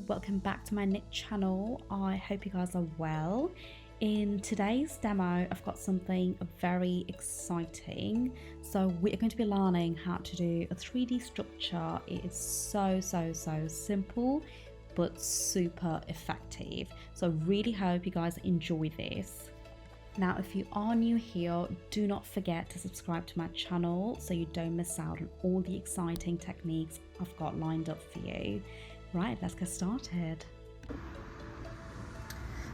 welcome back to my knit channel. I hope you guys are well. In today's demo I've got something very exciting. So we're going to be learning how to do a 3D structure. It is so simple but super effective, so I really hope you guys enjoy this. Now, if you are new here, do not forget to subscribe to my channel so you don't miss out on all the exciting techniques I've got lined up for you. Right, let's get started.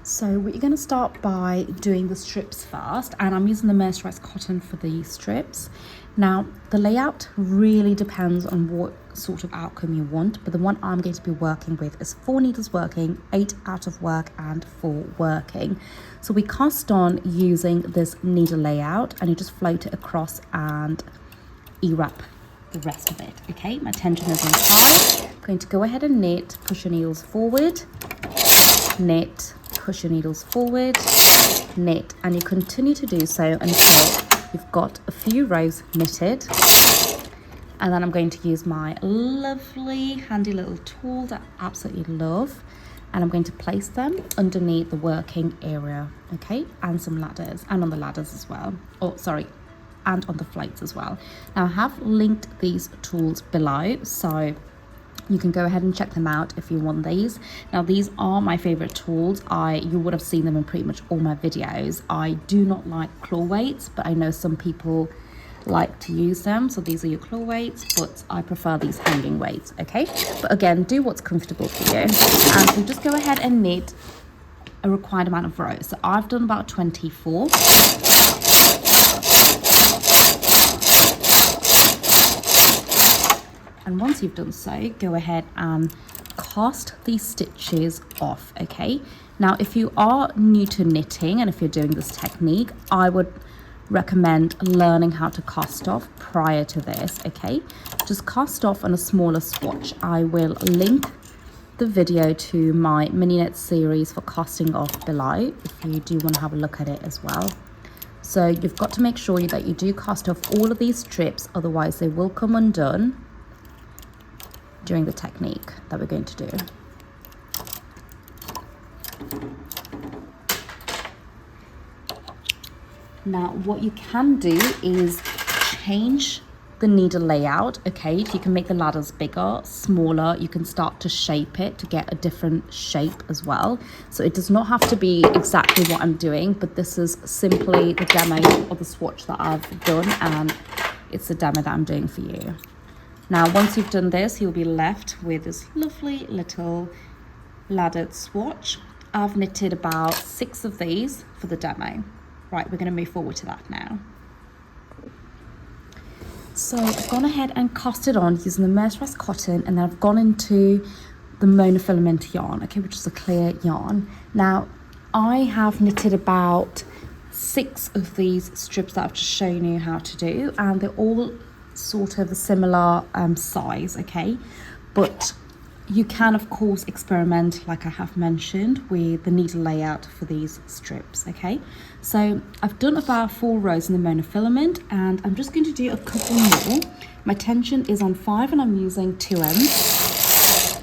So we're going to start by doing the strips first, and I'm using the mercerized cotton for these strips. Now, the layout really depends on what sort of outcome you want, but the one I'm going to be working with is 4 needles working, 8 out of work and 4 working. So we cast on using this needle layout, and you just float it across and E-wrap the rest of it. Okay, my tension is on high. I'm going to go ahead and knit, push your needles forward, knit, push your needles forward, knit, and you continue to do so until you've got a few rows knitted. And then I'm going to use my lovely handy little tool that I absolutely love, and I'm going to place them underneath the working area, okay, and some ladders, and on the ladders as well, and on the floats as well. Now I have linked these tools below, so you can go ahead and check them out if you want these. Now these are my favorite tools. You would have seen them in pretty much all my videos. I do not like claw weights, but I know some people like to use them, so these are your claw weights, but I prefer these hanging weights, okay? But again, do what's comfortable for you. And we'll just go ahead and knit a required amount of rows. So I've done about 24. And once you've done so, go ahead and cast these stitches off, okay? Now, if you are new to knitting and if you're doing this technique, I would recommend learning how to cast off prior to this, okay? Just cast off on a smaller swatch. I will link the video to my mini knit series for casting off below if you do want to have a look at it as well. So you've got to make sure that you do cast off all of these strips, otherwise they will come undone during the technique that we're going to do. Now what you can do is change the needle layout, okay? You can make the ladders bigger, smaller, you can start to shape it to get a different shape as well. So it does not have to be exactly what I'm doing, but this is simply the demo or the swatch that I've done, and it's the demo that I'm doing for you. Now, once you've done this, you'll be left with this lovely little laddered swatch. I've knitted about 6 of these for the demo. Right, we're going to move forward to that now. So I've gone ahead and cast it on using the mercerized cotton, and then I've gone into the monofilament yarn, okay, which is a clear yarn. Now, I have knitted about 6 of these strips that I've just shown you how to do, and they're all sort of a similar size, okay? But you can of course experiment, like I have mentioned, with the needle layout for these strips, okay? So I've done about 4 rows in the monofilament, and I'm just going to do a couple more. My tension is on 5 and I'm using 2 ends.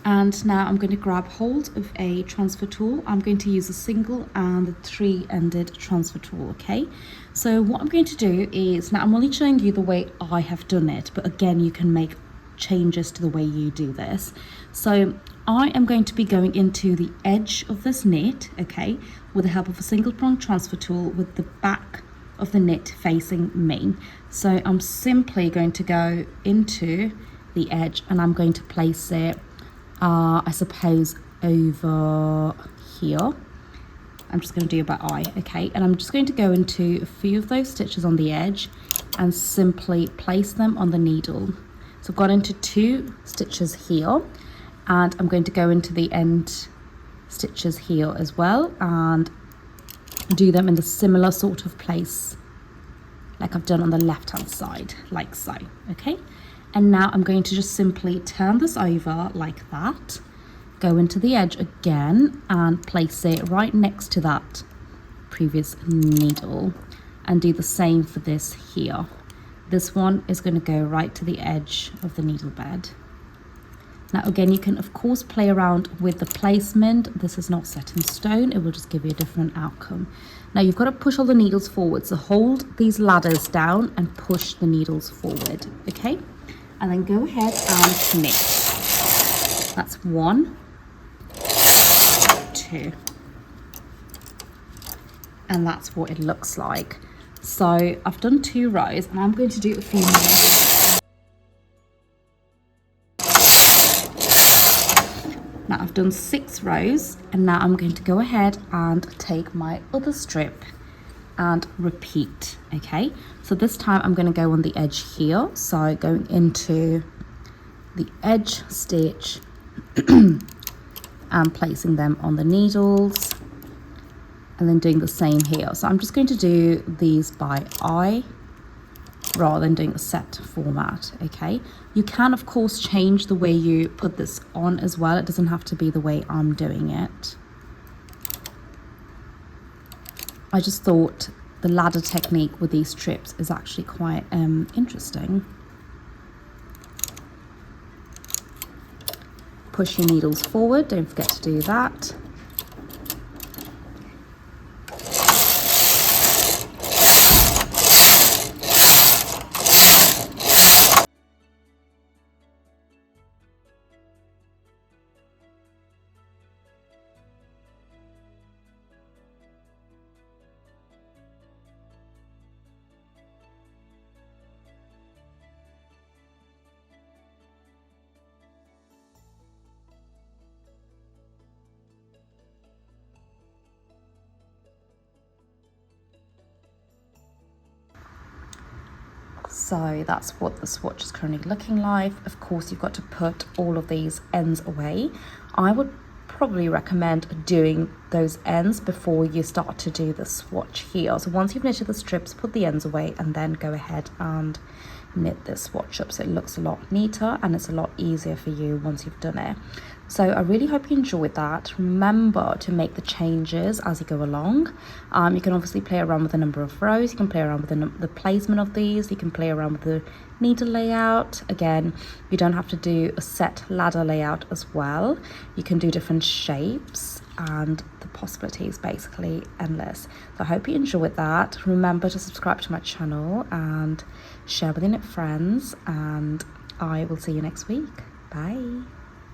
And now I'm going to grab hold of a transfer tool. I'm going to use a single and the 3-ended transfer tool, okay? So what I'm going to do is, now I'm only showing you the way I have done it, but again, you can make changes to the way you do this. So I am going to be going into the edge of this knit, okay, with the help of a single prong transfer tool with the back of the knit facing me. So I'm simply going to go into the edge, and I'm going to place it I suppose over here. I'm just going to do about eye, okay? And I'm just going to go into a few of those stitches on the edge and simply place them on the needle. So I've got into 2 stitches here, and I'm going to go into the end stitches here as well and do them in the similar sort of place like I've done on the left hand side, like so, okay? And now I'm going to just simply turn this over like that, go into the edge again and place it right next to that previous needle, and do the same for this here. This one is going to go right to the edge of the needle bed. Now again, you can of course play around with the placement. This is not set in stone, it will just give you a different outcome. Now you've got to push all the needles forward, so hold these ladders down and push the needles forward, okay? And then go ahead and knit. That's 1, 2. And that's what it looks like. So I've done 2 rows and I'm going to do a few more. Now I've done 6 rows and now I'm going to go ahead and take my other strip and repeat, okay? So this time I'm going to go on the edge here, so going into the edge stitch and placing them on the needles and then doing the same here. So I'm just going to do these by eye rather than doing a set format, okay? You can of course change the way you put this on as well. It doesn't have to be the way I'm doing it. I just thought the ladder technique with these strips is actually quite interesting. Push your needles forward, don't forget to do that. So that's what the swatch is currently looking like. Of course, you've got to put all of these ends away. I would probably recommend doing those ends before you start to do the swatch here. So once you've knitted the strips, put the ends away and then go ahead and knit this swatch up so it looks a lot neater and it's a lot easier for you once you've done it. So I really hope you enjoyed that. Remember to make the changes as you go along. You can obviously play around with the number of rows, you can play around with the placement of these, you can play around with the needle layout. Again, you don't have to do a set ladder layout as well. You can do different shapes and the possibilities basically endless. So I hope you enjoyed that. Remember to subscribe to my channel and share with your knit friends, and I will see you next week. Bye.